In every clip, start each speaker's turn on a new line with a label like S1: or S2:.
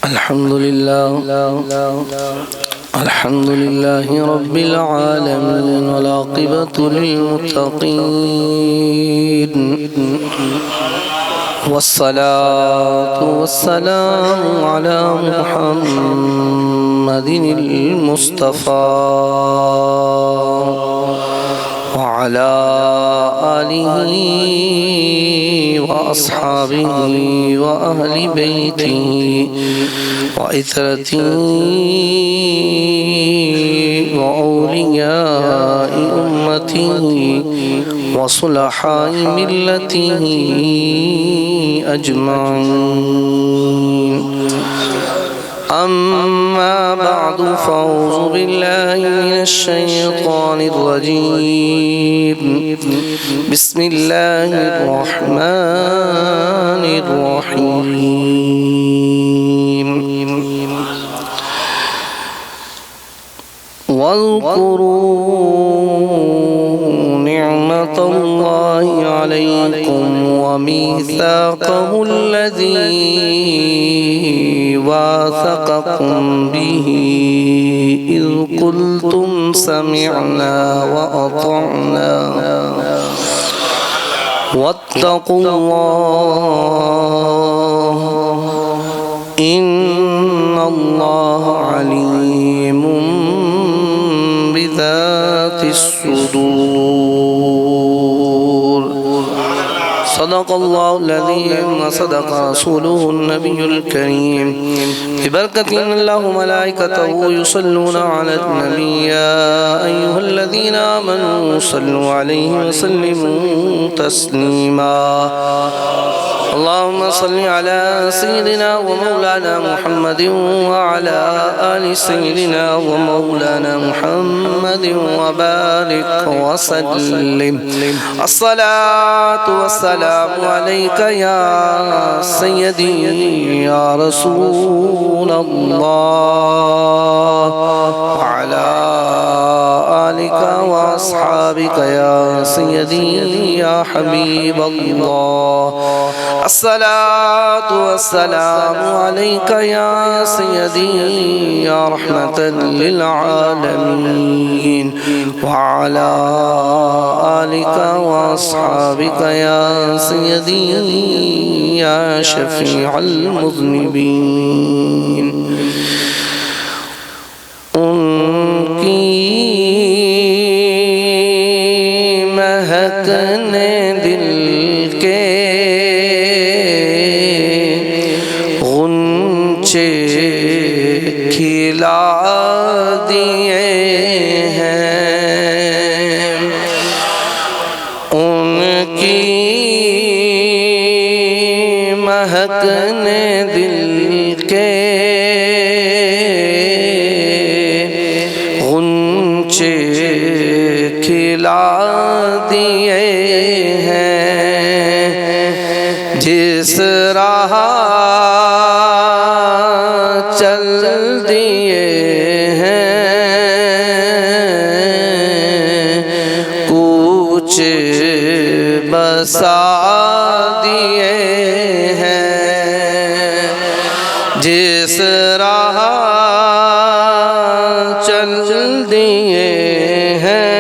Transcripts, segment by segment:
S1: الحمد لله رب العالمين والعاقبة للمتقين والصلاة والسلام على محمد المصطفى وعلى آله وأصحابه وأهل بيته وإثرته وأولياء أمته وصلحاء ملته أجمعين. أما بعد فأعوذ بالله من الشيطان الرجيم. بسم الله الرحمن الرحيم. واذكروا نعمة الله عليكم وميثاقه الذي واثقكم به إذ قلتم سمعنا وأطعنا واتقوا الله إن الله عليم بذات الصدور. صدق الله العظيم وصدق رسوله النبي الكريم. ببركة الله ملائكته يصلون على النبي يا أيها الذين آمنوا صلوا عليه وسلموا تسليما. اللهم صل على سيدنا ومولانا محمد وعلى آل سيدنا ومولانا محمد وبارك وسلم. الصلاة والسلام عليك يا سيدي يا رسول الله وعلى آلك وأصحابك يا سيدي يا حبيب الله. الصلاة والسلام عليك يا سيدي يا رحمة للعالمين وعلى آلك وأصحابك يا سيدي يا شفيع المذنبين. انکی مہکنے دل کے غنچے کھلا دیے ہیں. ان کی مہکنے دل کے غنچے کھلا دیے ہیں. جس راہ چل دیے ہیں کچھ بسا دیے ہیں. جس راہ چل دیے ہیں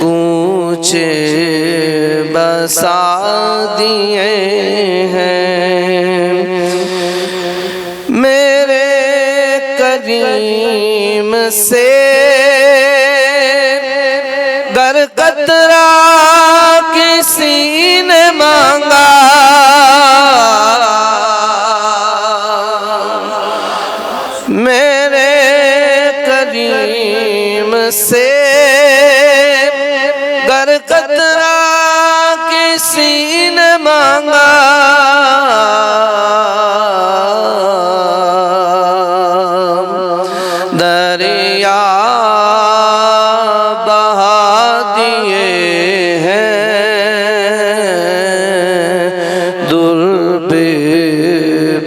S1: کچھ بسا دیے ہیں. میرے کریم سے گر قطرہ کسی نے مانگا میرے کریم سے گر قطرہ کسی نے مانگا دریا بہا دیے ہیں در پہ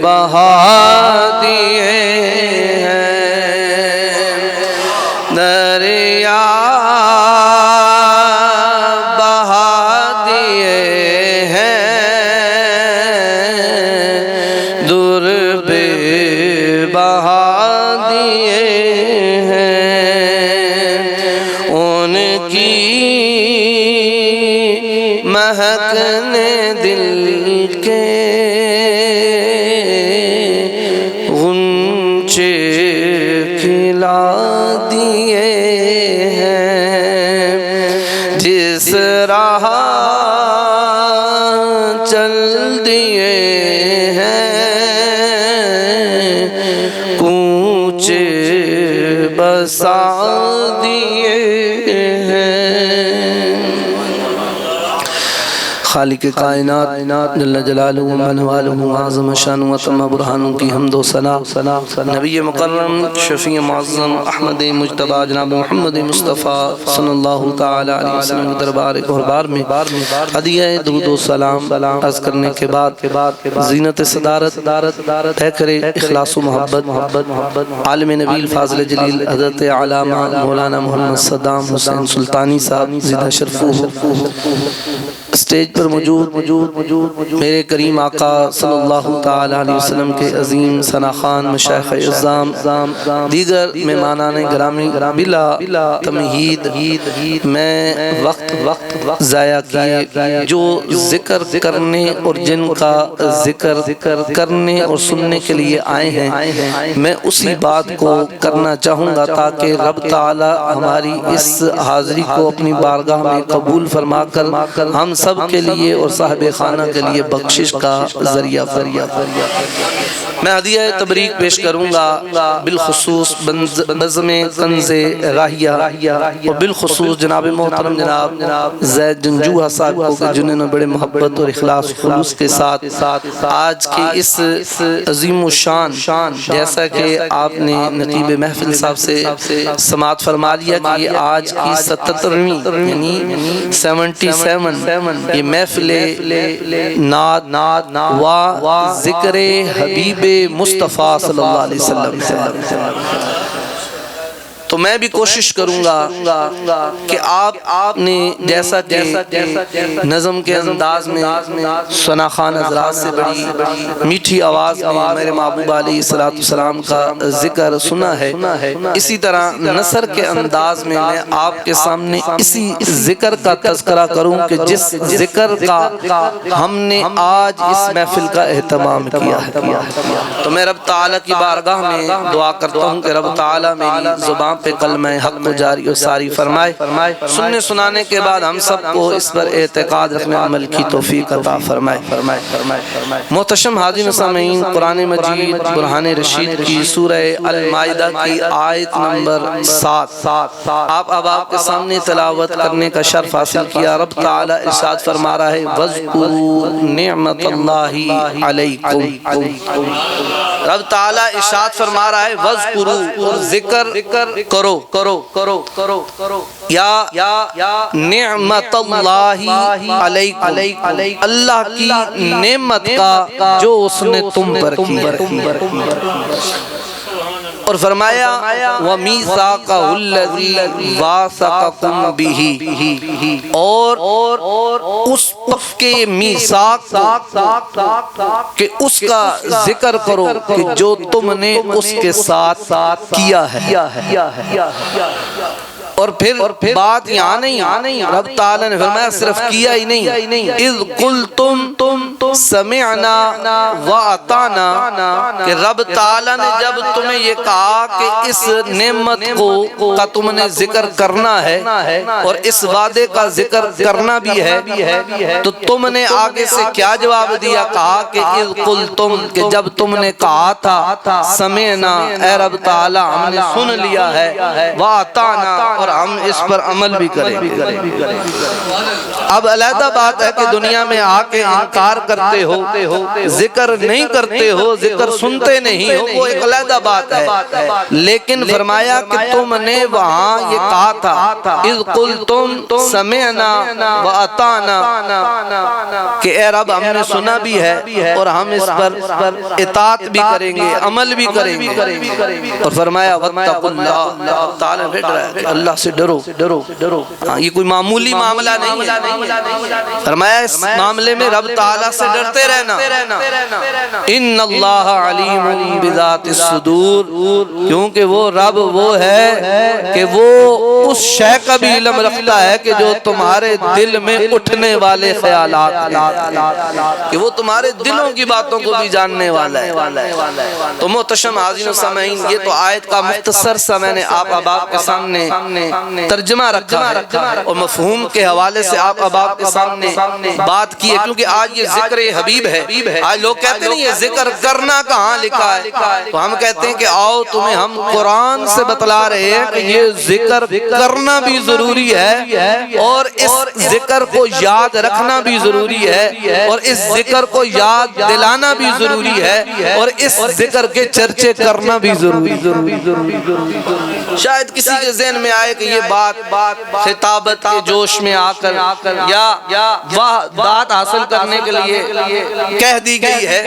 S1: بہا دیے ہیں. دریا بہا دیے ہیں مہکنے دل کے غنچے کھلا دیے ہیں، جس راہ چل دیے ہیں کوچے بسا دیے ہیں۔ خالق کائنات جل جلالہ و من والہ اعظم شان و تم برہانوں کی حمد و ثنا، نبی مکرم شفیع معظم احمد مجتبی جناب محمد مصطفیٰ صلی اللہ تعالی علیہ وسلم کے دربار قربار میں ہدیہ درود و سلام عرض کرنے کے بعد زینت صدارت پیکر اخلاص و محبت عالم نبی فاضل جلیل حضرت علامہ مولانا محمد صدام حسین سلطانی صاحب زندہ شرفو اسٹیج پر موجود میرے کریم آقا صلی اللہ تعالی علیہ وسلم کے عظیم ثناخوان مشایخ اعظام، دیگر مہمانان گرامی، بلا تمہید میں وقت ضائع کیے جو ذکر کرنے اور جن کا ذکر کرنے اور سننے کے لیے آئے ہیں، میں اسی بات کو کرنا چاہوں گا تاکہ رب تعالی ہماری اس حاضری کو اپنی بارگاہ میں قبول فرما کر ہم سب کے لیے اور صاحب خانہ کے لیے بخشش کا ذریعہ فرما۔ میں ہدیہ تبریک پیش کروں گا بالخصوص بزم کنز راہیہ اور بالخصوص جناب محترم جناب زید جنجوہ صاحب کو، جنہوں نے بڑے محبت اور اخلاص خلوص کے ساتھ آج کی اس عظیم الشان، جیسا کہ آپ نے نقیب محفل صاحب سے سماعت فرما لیا کہ یہ آج کی 77ویں یعنی 77 یہ محفل نعت و ذکر حبیب مصطفیٰ صلی اللہ علیہ وسلم، تو میں بھی کوشش کروں گا کہ آپ نے جیسا کہ نظم کے انداز میں ثناخوان حضرات سے بڑی میٹھی آواز میں میرے محبوب علیہ السلام کا ذکر سنا ہے، اسی طرح نثر کے انداز میں میں آپ کے سامنے اسی ذکر کا تذکرہ کروں کہ جس ذکر کا ہم نے آج اس محفل کا اہتمام کیا ہے۔ تو میں رب تعالیٰ کی بارگاہ میں دعا کرتا ہوں کہ رب تعالیٰ میری زبان پہ کلمہ حق کو جاری و ساری فرمائے، سننے سنانے کے بعد ہم سب کو اس پر اعتقاد رکھنے عمل کی توفیق عطا فرمائے۔ محتشم حاضرین و سامعین، قرآن مجید برہان رشید کی سورہ المائدہ کی آیت نمبر 7 آپ اب کے سامنے تلاوت کرنے کا شرف حاصل کیا۔ رب تعالیٰ ارشاد فرما رہا ہے وَاذْكُرُوا نِعْمَةَ اللَّهِ عَلَيْكُمْ، رب تعالیٰ ارشاد فرما رہا ہے وَاذْكُرُوا، اور ذکر کرو یا نعمت اللہ علیکم، اللہ کی نعمت کا جو اس نے تم پر کی، اور فرمایا وَمِيثَاقَهُ الَّذِي وَاثَقَكُمْ بِهِ، اور اس پکے میثاق کہ اس کا ذکر کرو کہ جو تم نے اس کے ساتھ کیا ہے۔ اور پھر بات یہاں نہیں، رب تعالیٰ نے فرمایا صرف کیا ہی نہیں، اذ قلتم سمعنا وَأَطَعْنَا، کہ رب تعالیٰ نے جب تمہیں یہ کہا کہ اس نعمت کا تم نے ذکر کرنا ہے اور اس وعدے کا ذکر کرنا بھی ہے، تو تم نے آگے سے کیا جواب دیا؟ کہا کہ اذ قلتم، کہ جب تم نے کہا تھا سمعنا، اے رب تعالیٰ ہم نے سن لیا ہے، وَأَطَعْنَا، اور ہم اس پر عمل بھی کریں گے۔ اب علیحدہ بات ہے کہ دنیا میں آ کے انکار کرتے ہو، ذکر نہیں کرتے ہو، ذکر سنتے نہیں ہو، وہ ایک علیحدہ بات ہے، لیکن فرمایا کہ تم نے وہاں یہ کہا تھا اذ قلتم سمعنا وَأَطَعْنَا، کہ اے رب ہم نے سنا بھی ہے اور ہم اس پر اطاعت بھی کریں گے، عمل بھی کریں گے، اور فرمایا وَاتَّقُوا اللَّهَ، تعالیٰ بھیٹ رہا ہے کہ اللہ سے ڈرو ڈرو. یہ کوئی معمولی معاملہ نہیں ہے. فرمایا اس معاملے میں رب تعالیٰ سے ڈرتے رہنا. ان اللہ علیم بذات الصدور. کیونکہ وہ رب وہ ہے کہ وہ اس شے کا بھی علم رکھتا ہے کہ جو تمہارے دل میں اٹھنے والے خیالات کہ وہ تمہارے دلوں کی باتوں کو بھی جاننے والا ہے. تو محتشم حاضرین و سامعین یہ تو آیت کا مختصر سا میں نے آپ احباب کے سامنے ترجمہ رکھا ہے اور مفہوم کے حوالے سے آپ احباب کے سامنے بات کی ہے. کیونکہ آج یہ ذکر حبیب ہے. آج لوگ کہتے نہیں یہ ذکر کرنا کہاں لکھا ہے. تو ہم کہتے ہیں کہ آؤ تمہیں ہم قرآن سے بتلا رہے ہیں کہ یہ ذکر کرنا بھی ضروری ہے اور اس ذکر کو یاد رکھنا بھی ضروری ہے اور اس ذکر کو یاد دلانا بھی ضروری ہے اور اس ذکر کے چرچے کرنا بھی ضروری. شاید کسی کے ذہن میں آئے کہ یہ بات خطابت کے جوش میں آ کر یا بات حاصل کرنے کے لیے کہہ دی گئی ہے.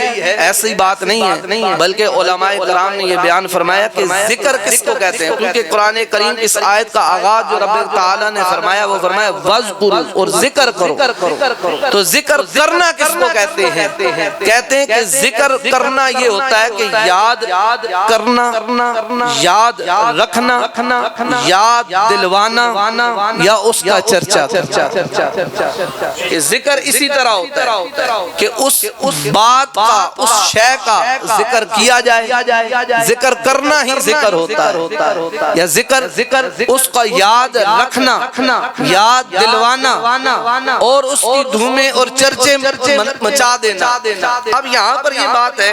S1: ایسی بات نہیں ہے بلکہ علماء کرام نے یہ بیان فرمایا کہ ذکر کس کو کہتے ہیں. کیونکہ قرآن کریم اس آیت کا آغاز جو رب تعالیٰ نے فرمایا وہ فرمایا وَذْكُرُوا اور ذکر کرو. تو ذکر کرنا کس کو کہتے ہیں؟ کہتے ہیں کہ ذکر کرنا یہ ہوتا ہے کہ یاد کرنا, یاد رکھنا, یاد دلوانا یا اس کا چرچا. کہ ذکر اسی طرح ہوتا ہے کہ اس بات کا اس شے کا ذکر کیا جائے. ذکر کرنا ہی ذکر ہوتا ہے یا ذکر اس کا یاد رکھنا, یاد دلوانا اور اس کی دھومیں اور چرچے مچا دینا. اب یہاں پر یہ بات ہے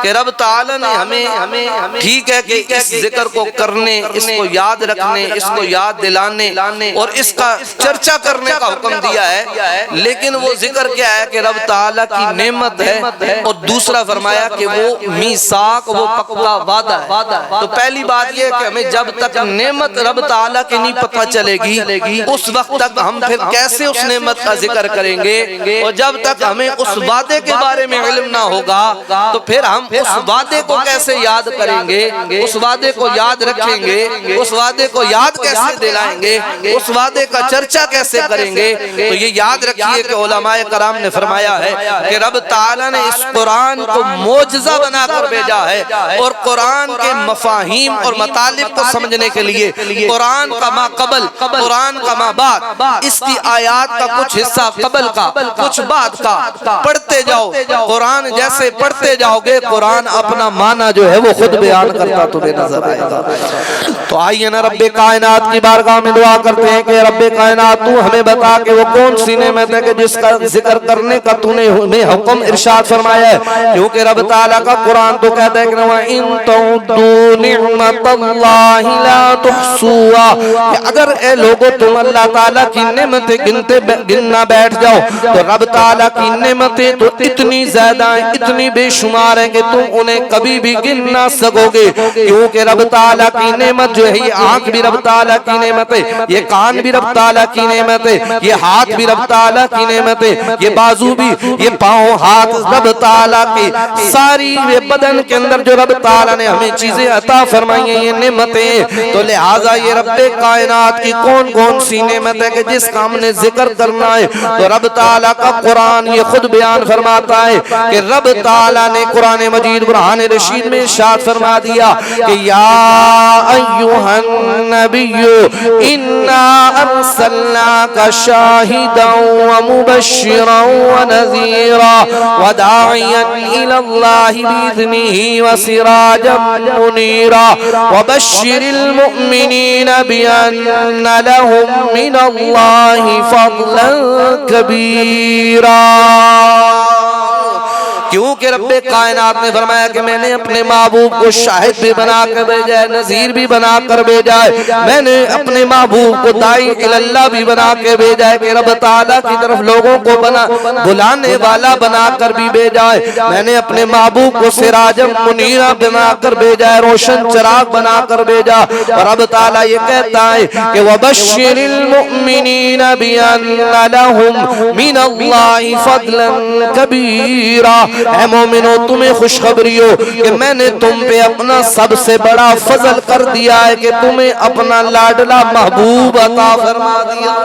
S1: کہ رب تعالیٰ نے ہمیں ٹھیک ہے کہ اس ذکر کو کرنے, اس کو یاد رکھنے, اس کو یاد دلانے اور اس کا چرچا کرنے کا حکم دیا ہے. لیکن وہ ذکر کیا ہے کہ رب تعالیٰ کی نعمت ہے اور دوسرا فرمایا کہ وہ میثاق, وہ پکا وعدہ ہے. تو پہلی بات یہ ہے کہ ہمیں جب تک نعمت رب تعالیٰ کی نہیں پتہ چلے گی اس وقت تک ہم پھر کیسے اس نعمت کا ذکر کریں گے. اور جب تک ہمیں اس وعدے کے بارے میں علم نہ ہوگا تو پھر ہم اس وعدے کو کیسے یاد کریں گے, اس وعدے کو یاد رکھیں گے, اس وعدے کو یاد کیسے دلائیں گے, اس وعدے کا چرچا کیسے کریں گے. تو یہ یاد رکھیے کہ علماء کرام نے فرمایا ہے کہ رب تعالیٰ نے اس قرآن کو معجزہ بنا کر بھیجا ہے اور قرآن کے مفاہیم اور مطالب کو سمجھنے کے لیے قرآن کا ما قبل, قرآن کا ما بعد, اس کی آیات کا کچھ حصہ قبل کا کچھ بعد کا پڑھتے جاؤ. قرآن جیسے پڑھتے جاؤ گے قرآن اپنا معنی جو ہے وہ خود بیان کرتا تمہیں نظر آئے گا. تو آئیے نا رب کائنات کی بارگاہ میں دعا کرتے ہیں کہ رب کائنات تو ہمیں بتا کہ وہ کون سی نعمت ہے کہ جس کا ذکر کرنے کا تو نے ہمیں حکم ارشاد فرمایا ہے. کیونکہ رب تعالیٰ کا قرآن تو کہتا ہے کہ وَإِن تَعُدُّوا نِعْمَةَ اللَّهِ لَا تُحْصُوهَا کہ اگر اے لوگو تم اللہ تعالیٰ کی نعمتیں گننا بیٹھ جاؤ تو رب تعالیٰ کی نعمتیں تو اتنی زیادہ ہیں, اتنی بے شمار ہیں کہ تم انہیں کبھی بھی گن نہ سکو گے. کیونکہ رب تعالیٰ کی نعمت جو ہے یہ آنکھ بھی رب تعالیٰ کی نعمت ہے, یہ کان بھی رب تعالیٰ کی نعمت ہے, یہ ہاتھ بھی رب تعالیٰ کی نعمت ہے, یہ بازو بھی, یہ پاؤں ہاتھ رب تعالیٰ کی ساری بدن کے اندر جو رب تعالیٰ نے ہمیں چیزیں عطا فرمائی ہیں یہ نعمتیں. تو لہٰذا یہ رب کائنات کی کون کون سی نعمت ہے کہ جس کا ہم نے ذکر کرنا ہے. تو رب تعالیٰ کا قرآن یہ خود بیان فرماتا ہے کہ رب تعالیٰ نے قرآن مجید قرآن رشید میں ارشاد فرما دیا کہ یا ایھا النبی انا ارسلناک شاہدا ومبشرا ونذیرا وداعیا الی اللہ باذنہ وسراجا منیرا وبشر المؤمنین بان لهم من اللہ فضلا کبیرا. کیونکہ رب کائنات نے فرمایا کہ میں نے اپنے محبوب کو شاہد بھی بنا کر بھیجا ہے, نذیر بھی بنا کر بھیجا ہے, میں نے اپنے محبوب کو داعی اللہ بھی بنا کے بھیجا ہے کہ رب تعالیٰ کی طرف لوگوں کو بلانے والا بنا کر بھی بھیجا ہے, میں نے اپنے محبوب کو سراج منیرہ بنا کر بھیجا ہے, روشن چراغ بنا کر بھیجا. اور رب تعالیٰ یہ کہتا ہے کہ وَبَشِّرِ الْمُؤْمِنِينَ بِأَنَّ لَهُم مِّنَ اللَّهِ فَضْلًا كَبِيرًا اے مومنو تمہیں خوشخبری ہو کہ میں نے تم پہ اپنا سب سے بڑا فضل کر دیا ہے کہ تمہیں اپنا لاڈلا محبوب عطا فرما دیا۔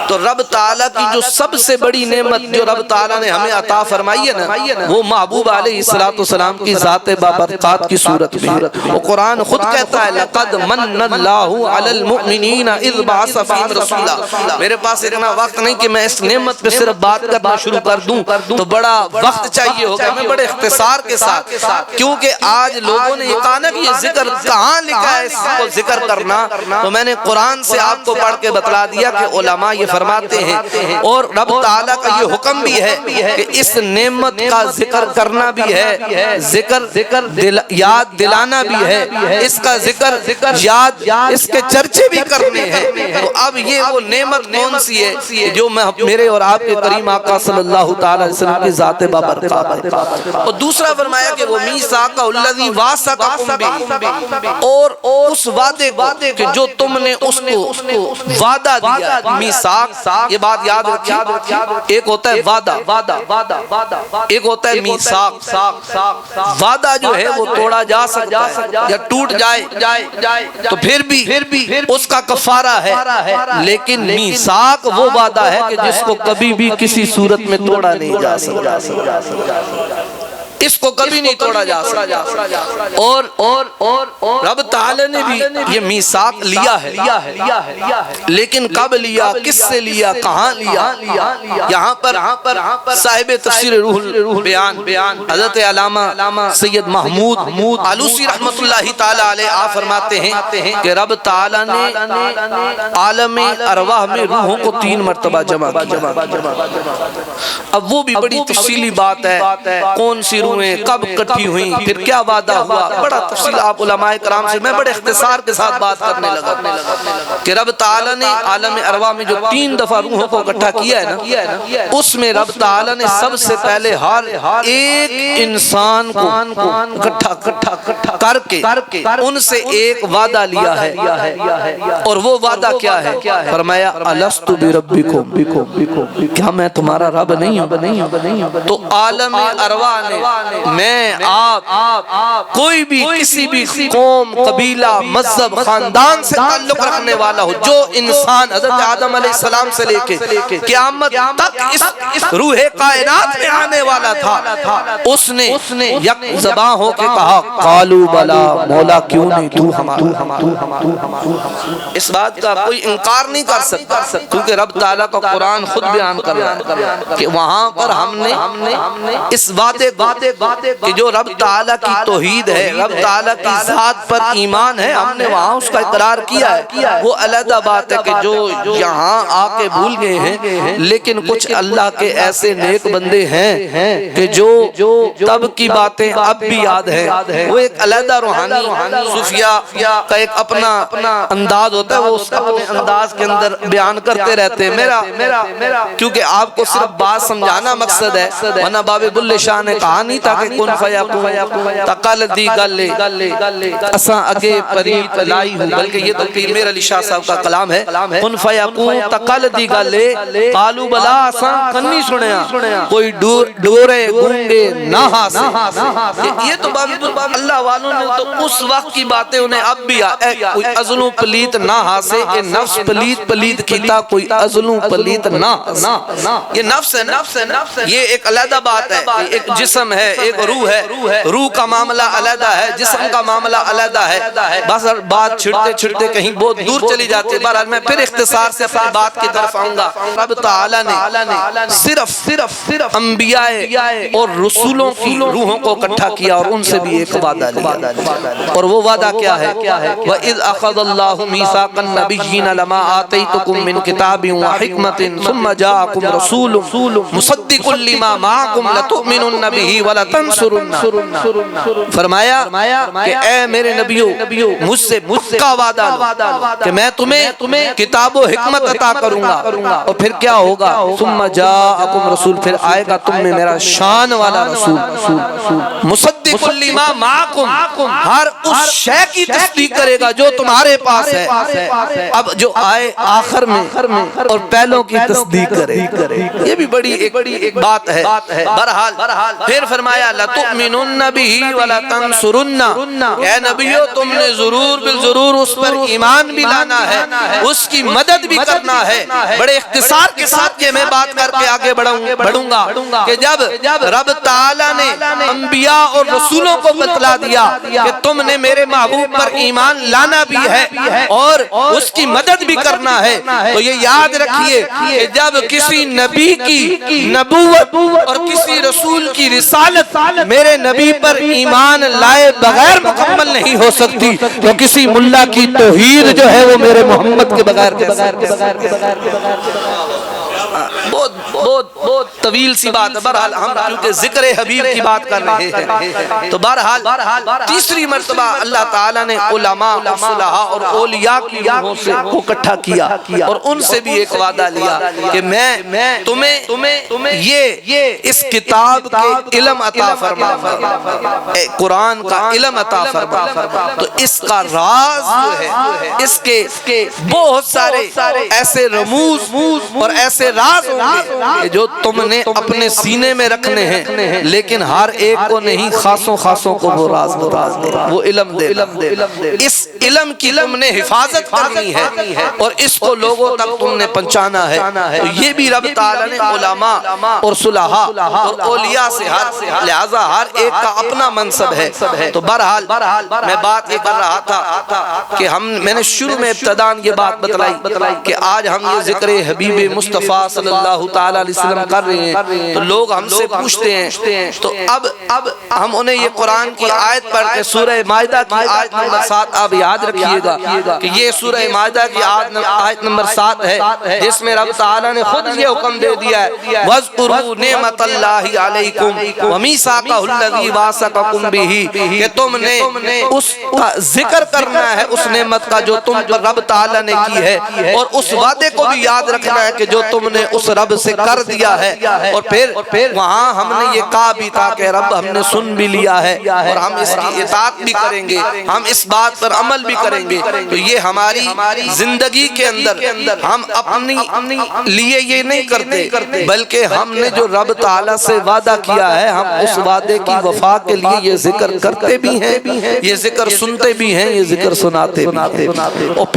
S1: تو رب تعالیٰ کی جو سب سے بڑی نعمت جو رب تعالیٰ نے ہمیں عطا فرمائی ہے نا، وہ محبوب علیہ السلام کی ذات بابرکات کی صورت میں ہے۔ وہ قرآن خود کہتا ہے لَقَدْ مَنَّ اللَّهُ عَلَى الْمُؤْمِنِينَ إِذْ بَعَثَ فِيهِمْ رَسُولًا۔ میرے پاس اتنا وقت نہیں کہ میں اس نعمت پہ صرف بات کرنا شروع کر دوں، تو بڑا وقت چاہیے ہوگا۔ میں بڑے اختصار کے ساتھ، کیونکہ آج لوگوں نے یہ کہا نا کہ یہ ذکر کہاں لکھا ہے اس کو ذکر کرنا، تو میں نے قرآن سے آپ کو پڑھ کے بتلا دیا کہ علماء یہ فرماتے ہیں، اور رب تعالیٰ کا یہ حکم بھی ہے کہ اس نعمت کا ذکر کرنا بھی ہے، ذکر یاد دلانا بھی ہے، اس کا ذکر یاد، اس کے چرچے بھی کرنے ہیں۔ تو اب یہ وہ نعمت کون سی ہے جو میرے اور آپ کے کریم آقا صلی اللہ تعالی علیہ وسلم کی ذات بابرکات ہے۔ اور دوسرا فرمایا کہ وہ میثاق الذی واثقکم بہ، اور اس وعدے کہ جو تم نے اس کو وعدہ دیا۔ میثاق یہ بات یاد رکھیے، ایک ہوتا ہے وعدہ، ایک ہوتا ہے میثاق۔ وعدہ جو ہے وہ توڑا جا سکتا ہے یا ٹوٹ جائے تو پھر بھی اس کا کفارہ ہے، لیکن میثاق وہ وعدہ ہے کہ جس کو کبھی بھی کسی صورت میں توڑا نہیں جا سکتا، اس کو کبھی نہیں توڑا جا سکتا۔ اور رب تعالی نے بھی یہ میثاق لیا ہے، لیکن کب لیا، کس سے لیا، کہاں لیا؟ یہاں پر صاحب تفسیر روح بیان حضرت علامہ سید محمود آلوسی رحمت اللہ تعالی علیہ آپ فرماتے ہیں کہ رب تعالی نے عالم ارواح میں روحوں کو 3 مرتبہ جمع کیا۔ اب وہ بھی بڑی تفصیلی بات ہے، کون سی کب کٹھی ہوئی، پھر کیا وعدہ ہوا، بڑا تفصیل آپ علماء کرام سے میں بڑے اختصار کے ساتھ بات کرنے لگا کہ رب تعالیٰ نے عالم ارواح میں جو 3 دفعہ روحوں کو اکٹھا کیا ہے نا، اس میں رب تعالیٰ نے سب سے پہلے ہر ایک انسان کو اکٹھا کر کے ان سے ایک وعدہ لیا ہے، اور وہ وعدہ کیا ہے؟ فرمایا الستُ بربکم، کیا میں تمہارا رب نہیں ہوں؟ تو عالم ارواح نے میں آپ کوئی بھی کسی بھی قوم، قبیلہ، مذہب، خاندان سے تعلق رکھنے والا ہو، جو انسان حضرت آدم علیہ السلام سے لے کے قیامت تک اس روح کائنات میں آنے والا تھا، اس نے یک زباں ہو کے کہا قالوا بلا، مولا کیوں نہیں تو ہمارا۔ اس بات کا کوئی انکار نہیں کر سکتا، کیونکہ رب تعالیٰ کا قرآن خود بیان کر رہا ہے کہ وہاں پر ہم نے اس وعدے کہ جو رب تعالیٰ کی توحید ہے، رب تعالیٰ کی ذات پر ایمان ہے، ہم نے وہاں اس کا اقرار کیا ہے۔ وہ علیحدہ بات ہے کہ جو یہاں آ کے بھول گئے ہیں، لیکن کچھ اللہ کے ایسے نیک بندے ہیں کہ جو تب کی باتیں اب بھی یاد ہیں۔ وہ ایک علیحدہ روحانی صوفیہ کا ایک اپنا انداز ہوتا ہے، وہ اس اپنے انداز کے اندر بیان کرتے رہتے ہیں۔ میرا کیونکہ آپ کو صرف بات سمجھانا مقصد ہے، ورنہ باب بلے شاہ نے کہا نہیں تھا کہ کن فیکون تقل دی گلے اساں اگے پریت لائی ہوں، بلکہ یہ تو پیر میر علی شاہ صاحب کا کلام ہے۔ کن فیکون تقل دی گلے قالوا بلا، اساں کنی سنیا کوئی ڈورے گونگے نہ ہاسے۔ یہ تو اللہ والوں نے تو اس وقت کی باتیں انہیں اب بھی کوئی ازلوں پلیت نہ ہاسے، کہ نفس پلیت کیتا کوئی ازلوں پلیت نہ ہاسے۔ یہ نفس ہے، یہ ایک علیحدہ بات ہے، ایک جسم ہے، ایک روح ہے، روح کا معاملہ علیحدہ ہے، جسم کا معاملہ علیحدہ ہے۔ بس بات چھڑتے کہیں بہت دور چلی جاتی ہے۔ بہرحال میں پھر اختصار سے اپنی بات کی طرف آؤں گا۔ رب تعالیٰ نے صرف انبیاء اور رسولوں کی روحوں کو اکٹھا کیا اور ان سے بھی ایک وعدہ لیا، اور وہ وعدہ کیا ہے؟ وَإِذْ أَخَذَ اللَّهُ مِيثَاقَ النَّبِيِّينَ لَمَا آتَيْتُكُم مِّن كِتَابٍ وَحِكْمَةٍ ثُمَّ جَاءَكُمْ رَسُولٌ مُصَدِّقٌ لِّمَا مَعَكُمْ لَتُؤْمِنُنَّ بِهِ ولا تنصرن، فرمایا کہ اے میرے نبیو مجھ سے پکا وعدہ لو کہ میں تمہیں کتاب و حکمت عطا کروں گا، اور پھر کیا ہوگا؟ ثم جاءکم رسول، پھر آئے گا تم میں میرا شان والا رسول، مصدق لما معکم، ہر اس شے کی تصدیق کرے گا جو تمہارے پاس ہے۔ اب جو آئے آخر میں اور پہلوں کی تصدیق کرے، یہ بھی بڑی ایک بات ہے۔ بہرحال پھر فرمایا لَتُؤْمِنُنَّ بِهِ وَلَتَنْصُرُنَّ، اے نبیو تم نے ضرور بالضرور اس پر ایمان بھی لانا ہے، اس کی مدد بھی کرنا ہے۔ بڑے اختصار کے ساتھ یہ میں بات کر کے آگے بڑھوں گا کہ جب رب تعالیٰ نے انبیاء اور رسولوں کو بتلا دیا کہ تم نے میرے محبوب پر ایمان لانا بھی ہے اور اس کی مدد بھی کرنا ہے، تو یہ یاد رکھیے کہ جب کسی نبی کی نبوت اور کسی رسول کی رسالت میرے نبی پر ایمان لائے بغیر مکمل نہیں ہو سکتی، تو کسی ملا کی توحید جو ہے وہ میرے محمد کے بغیر بہت طویل سی بات ہے۔ بہرحال ہم کیونکہ ذکر حبیب کی بات کر رہے ہیں، تو بہرحال تیسری مرتبہ اللہ تعالیٰ نے علماء اور صلحاء اور اولیاء کی روحوں سے کو اکٹھا کیا اور ان سے بھی ایک وعدہ لیا کہ میں تمہیں یہ اس کتاب کے علم عطا فرماؤں، قرآن کا علم عطا فرماؤں۔ تو اس کا راز جو ہے، اس کے بہت سارے ایسے رموز اور ایسے راز ہوں گے جو تم نے اپنے سینے میں رکھنے ہیں، لیکن ہر ایک کو نہیں، خاصوں کو وہ راز دے، وہ علم دے۔ اس علم کی تم نے حفاظت کرنی ہے اور اس کو لوگوں تک تم نے پہنچانا ہے۔ تو یہ بھی رب تعالیٰ نے علماء اور صلحاء اور اولیاء سے لہذا ہر ایک کا اپنا منصب ہے۔ تو بہرحال میں بات یہ کر رہا تھا کہ میں نے شروع میں ابتداً یہ بات بتلائی کہ آج ہم یہ ذکر حبیب مصطفیٰ صلی اللہ تعالیٰ علیہ وسلم کر رہے ہیں، تو لوگ ہم سے پوچھتے ہیں، تو اب ہم انہیں یہ قرآن کی آیت پڑھ کے سورہ مائدہ کی آیت نمبر 7 آپ یاد رکھیے گا کہ یہ سورہ مائدہ کی آیت نمبر 7 ہے، جس میں رب تعالیٰ نے خود یہ حکم دے دیا ہے وَاذْكُرُوا نِعْمَةَ اللَّهِ عَلَيْكُمْ وَمِيثَاقَهُ الَّذِي وَاثَقَكُم بِهِ، کہ تم نے اس کا ذکر کرنا ہے اس نعمت کا جو تم پر رب تعالیٰ نے کی ہے، اور اس وعدے کو بھی یاد رکھنا ہے کہ جو تم نے اس رب سے کر دیا ہے، اور پھر وہاں ہم نے یہ کہا بھی تھا کہ رب ہم نے سن بھی لیا ہے اور ہم اس کی اطاعت بھی کریں گے، ہم اس بات پر عمل بھی کریں گے۔ تو یہ ہماری زندگی کے اندر ہم اپنی لیے یہ نہیں کرتے، بلکہ ہم نے جو رب تعالیٰ سے وعدہ کیا ہے ہم اس وعدے کی وفا کے لیے یہ ذکر کرتے بھی ہیں، یہ ذکر سنتے بھی ہیں، یہ ذکر سناتے بھی ہیں۔ اور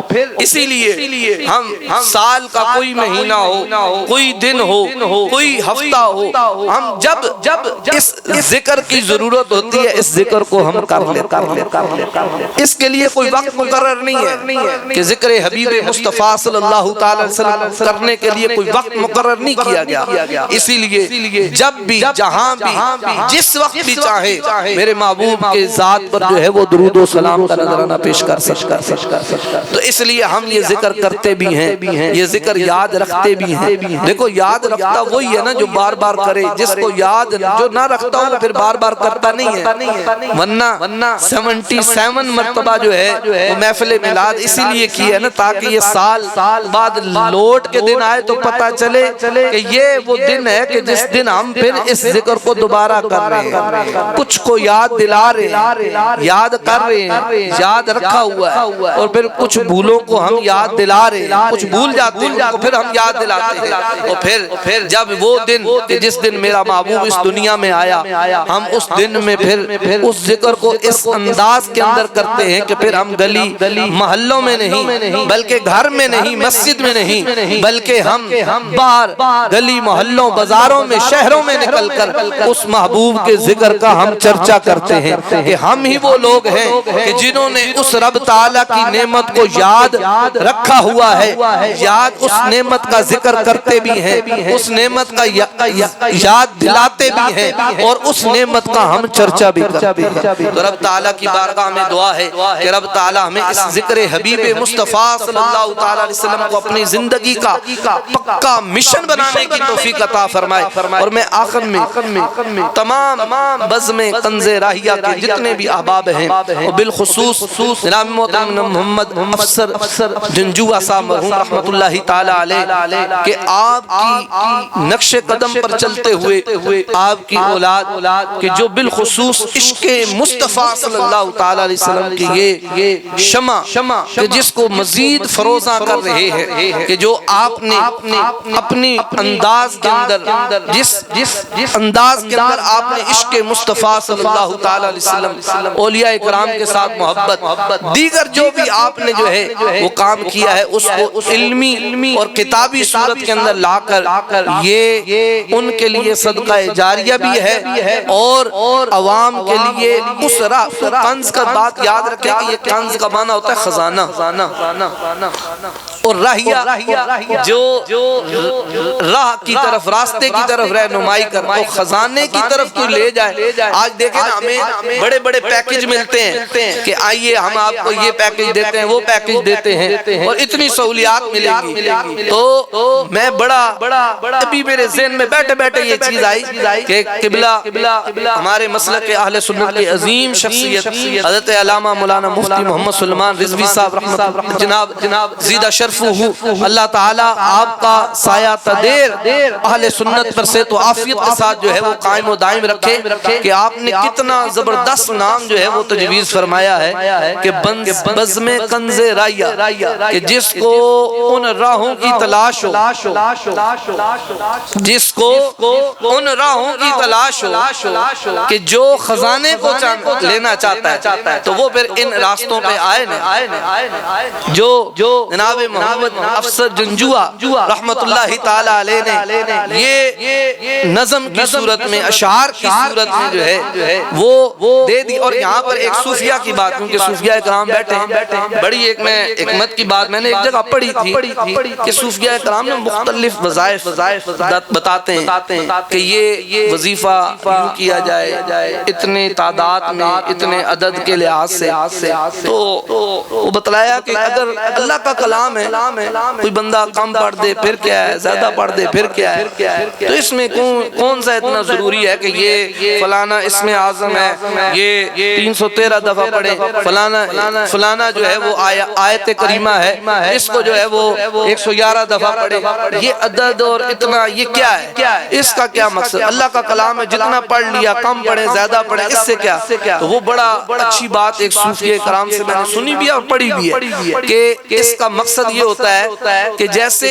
S1: پھر اسی لیے ہم سال کا کوئی مہینہ ہو، کوئی دن ہو، کوئی ہفتہ ہو، ہم جب اس ذکر کی ضرورت ہوتی ہے اس ذکر کو ہم کر لیتے ہیں۔ اس کے لیے کوئی وقت مقرر نہیں ہے کہ ذکر حبیب مصطفیٰ صلی اللہ تعالی وسلم کرنے کے لیے کوئی وقت مقرر نہیں کیا گیا، اسی لیے جب بھی جہاں بھی جس وقت بھی چاہے میرے محبوب کے ذات پر جو ہے وہ درود و سلام کا نذرانہ پیش کر سکتا۔ تو اس لیے ہم یہ ذکر کرتے بھی ہیں، یہ ذکر یاد رکھتے بھی ہیں۔ دیکھو یاد رکھتا وہی ہے نا جو بار بار کرے، جس کو یاد جو نہ رکھتا ہوں پھر بار بار کرتا نہیں ہے، ورنہ 77 مرتبہ جو ہے وہ محفل میلاد اسی لیے کی ہے نا تاکہ یہ سال بعد لوٹ کے دن آئے تو پتہ چلے کہ یہ وہ دن ہے کہ جس دن ہم پھر اس ذکر کو دوبارہ کر رہے ہیں، کچھ کو یاد دلا رہے ہیں، یاد کر رہے ہیں، یاد رکھا ہوا ہے، اور پھر کچھ بھولوں کو ہم یاد دلا رہے ہیں، کچھ بھول جاتے ہیں تو پھر ہم یاد دلاتے ہیں۔ اور پھر جب وہ دن کہ جس دن میرا محبوب اس دنیا میں آیا، ہم اس دن میں پھر اس ذکر کو اس انداز کے اندر کرتے ہیں کہ پھر ہم گلی محلوں میں نہیں بلکہ گھر میں نہیں، مسجد میں نہیں، بلکہ ہم باہر گلی محلوں بازاروں میں شہروں میں نکل کر اس محبوب کے ذکر کا ہم چرچا کرتے ہیں کہ ہم ہی وہ لوگ ہیں کہ جنہوں نے اس رب تعالیٰ کی نعمت کو یاد رکھا ہوا ہے، یاد اس نعمت کا ذکر کرتے بھی ہیں، اس نعمت کا یاد دلاتے بھی ہیں اور اس نعمت کا ہم چرچا بھی کرتے ہیں۔ تو رب تعالیٰ کی بارگاہ میں دعا ہے کہ رب تعالیٰ ہمیں اس ذکر حبیب مصطفیٰ صلی اللہ تعالیٰ علیہ وسلم کو اپنی زندگی کا پکا مشن بنانے کی توفیق عطا فرمائے. اور میں آخر میں تمام بزم کنز راہیہ کے جتنے بھی احباب ہیں اور بالخصوص جناب محترم محمد افسر جنجوہ صاحب مرحوم رحمت اللہ تعالیٰ علیہ کہ آپ کی نقش قدم پر چلتے ہوئے آپ کی اولاد کہ جو بالخصوص عشق مصطفیٰ صلی اللہ تعالیٰ علیہ وسلم کی یہ شمع کہ جس کو مزید فروزاں کر رہے ہیں کہ جو آپ نے اپنی انداز کے اندر جس انداز کے اندر آپ نے عشق مصطفیٰ صلی اللہ تعالیٰ علیہ وسلم اولیاء اکرام کے ساتھ محبت دیگر جو بھی آپ نے جو ہے وہ کام کیا ہے اس کو علمی اور کتابی صورت کے اندر لا کر یہ ان کے لیے صدقہ جاریہ بھی ہے اور عوام کے لیے اس راہ کنز کا بات یاد رکھیں کہ یہ کنز کا معنی ہوتا ہے خزانہ اور راہیہ جو راہ کی طرف راستے کی طرف رہنمائی کر اور خزانے کی طرف کوئی لے جائے. آج دیکھیں نا ہمیں بڑے بڑے پیکج ملتے ہیں کہ آئیے ہم آپ کو یہ پیکج دیتے ہیں وہ پیکج دیتے ہیں اور اتنی سہولیات ملیں گی. تو میں بڑا ابھی میرے ذہن میں بیٹھے بیٹھے یہ چیز آئی کہ قبلہ ہمارے مسلک اہل سنت کے عظیم شخصیت حضرت علامہ مولانا مفتی محمد سلمان رضوی صاحب رحمت جناب زیدہ شرف اللہ تعالیٰ آپ کا سایہ تدیر اہل سنت پر سے تو عافیت کے ساتھ جو ہے وہ قائم و دائم رکھے کہ آپ نے کتنا زبردست نام جو ہے وہ تجویز فرمایا ہے کہ بزم کنز راہیہ کہ جس کو ان راہوں کی تلاش ہو جس کو ان راہوں کی تلاش ہو کہ جو خزانے کو لینا چاہتا ہے تو وہ پھر ان راستوں پہ آئے نا. جو جناب محمد افسر جنجوہ رحمت اللہ تعالیٰ علیہ نے یہ نظم کی صورت میں اشعار کی صورت میں جو ہے وہ دے دی. اور یہاں پر ایک صوفیہ کی بات کیونکہ صوفیہ اکرام بیٹھے ہیں بڑی ایک میں حکمت کی بات میں نے ایک جگہ پڑھی تھی کہ صوفیہ اکرام نے مختلف وظائف بتاتے ہیں کہ یہ وظیفہ یوں کیا جائے اتنے تعداد میں اتنے عدد کے لحاظ سے. تو وہ بتلایا کہ اگر اللہ کا کلام ہے کوئی بندہ کم پڑھ دے پھر کیا ہے زیادہ پڑھ دے پھر کیا ہے تو اس میں کون سا اتنا ضروری ہے کہ یہ فلانا اسم اعظم ہے یہ 313 دفعہ پڑھے فلانا جو ہے وہ آیت کریمہ ہے اس کو جو ہے وہ 111 دفعہ پڑھے. یہ عدد اور اتنا یہ کیا ہے اس کا کیا مقصد؟ اللہ کا کلام ہے جتنا پڑھ لیا کم پڑھے زیادہ پڑھے اس سے کیا؟ تو وہ بڑا اچھی بات ایک صوفی کرام سے میں نے سنی بھی ہے اور پڑھی بھی ہے کہ اس کا مقصد یہ ہوتا ہے کہ جیسے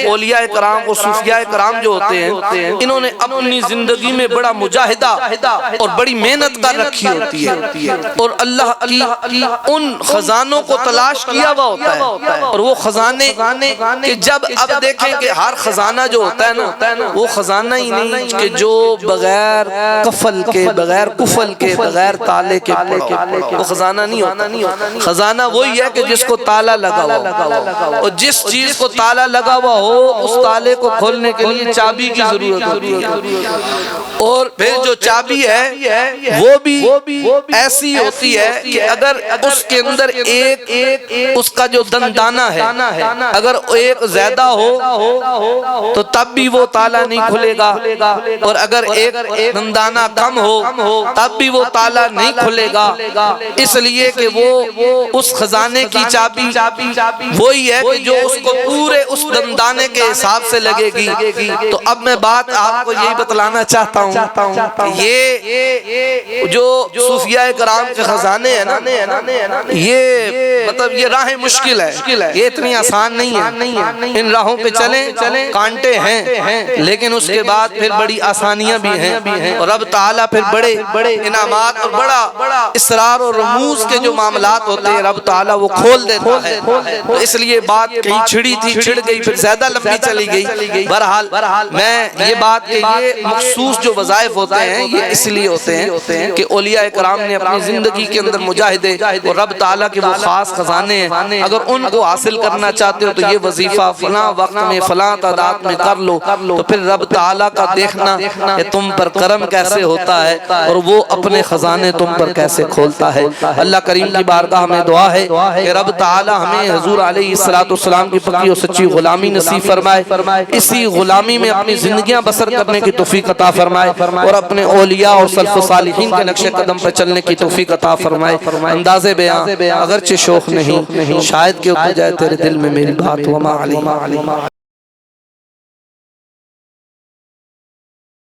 S1: اولیاء کرام اور صوفیاء کرام جو ہوتے ہیں انہوں نے اپنی زندگی میں بڑا مجاہدہ اور بڑی محنت کر رکھی ہوتی ہے اور اللہ کی ان خزانوں کو تلاش کیا ہوا ہوتا ہے. اور وہ خزانے کہ جب اب دیکھیں کہ ہر خزانہ جو ہوتا ہے نا وہ خزانہ ہی نہیں کہ جو بغیر کفل کے بغیر کفل کے بغیر تالے کے وہ خزانہ نہیں ہوتا. خزانہ وہی ہے کہ جس کو تالا لگا ہوا اور جس چیز کو تالا لگا ہوا ہو اس تالے کو کھولنے کے لیے چابی کی ضرورت ہوتی ہے. اور پھر جو چابی ہے وہ بھی ایسی ہوتی ہے کہ اگر اس کے اندر ایک اس کا جو دندانہ ہے اگر ایک زیادہ ہو تو تب بھی وہ تالا نہیں کھلے گا اور اگر ایک دندانہ کم ہو تب بھی وہ تالا نہیں کھلے گا. اس لیے کہ وہ اس خزانے کی چابی وہی ہے کہ جو اس کو پورے اس دندانے کے حساب سے لگے گی. تو اب میں بات آپ کو یہی بتلانا چاہتا ہوں یہ جو صوفیاء کرام کے خزانے ہیں نا یہ مطلب یہ راہیں مشکل ہے یہ اتنی آسان نہیں ہے. ان راہوں پہ چلیں کانٹے ہیں لیکن اس کے بعد پھر بڑی آسانیاں بھی ہیں اور رب تعالیٰ پھر بڑے انعامات اور بڑا اسرار اور رموز کے جو معاملات ہوتے ہیں رب تعالیٰ وہ کھول دیتا ہے. تو اس لیے بات کہیں چھڑی تھی، چھڑ گئی، پھر زیادہ لمبی چلی گئی۔ بہرحال میں یہ بات کہ یہ مخصوص جو وظائف ہوتے ہیں یہ اس لیے ہوتے ہیں کہ اولیاء اکرام نے اپنی زندگی کے اندر مجاہدے اور رب تعالیٰ کے وہ خاص خزانے ہیں، اگر ان کو حاصل کرنا چاہتے ہو تو یہ وظیفہ فلاں وقت میں فلاں تعداد میں کر لو، تو پھر رب تعالیٰ کا دیکھنا کہ تم پر کرم کیسے ہوتا ہے اور وہ اپنے خزانے تم پر کیسے کھولتا ہے۔ اللہ کریم کی بارگاہ میں دعا ہے کہ رب تعالیٰ ہمیں حضور علیہ السلام کی پکی اور سچی غلامی نصیب فرمائے، اسی غلامی میں اپنی زندگیاں بسر کرنے کی توفیق عطا فرمائے اور اپنے اولیاء اور سلف و صالحین کے نقش قدم پر چلنے کی توفیق عطا فرمائے۔ انداز بیان اگرچہ شوخ نہیں، شاید کہ اتر جائے تیرے دل میں میری بات، وما علیہ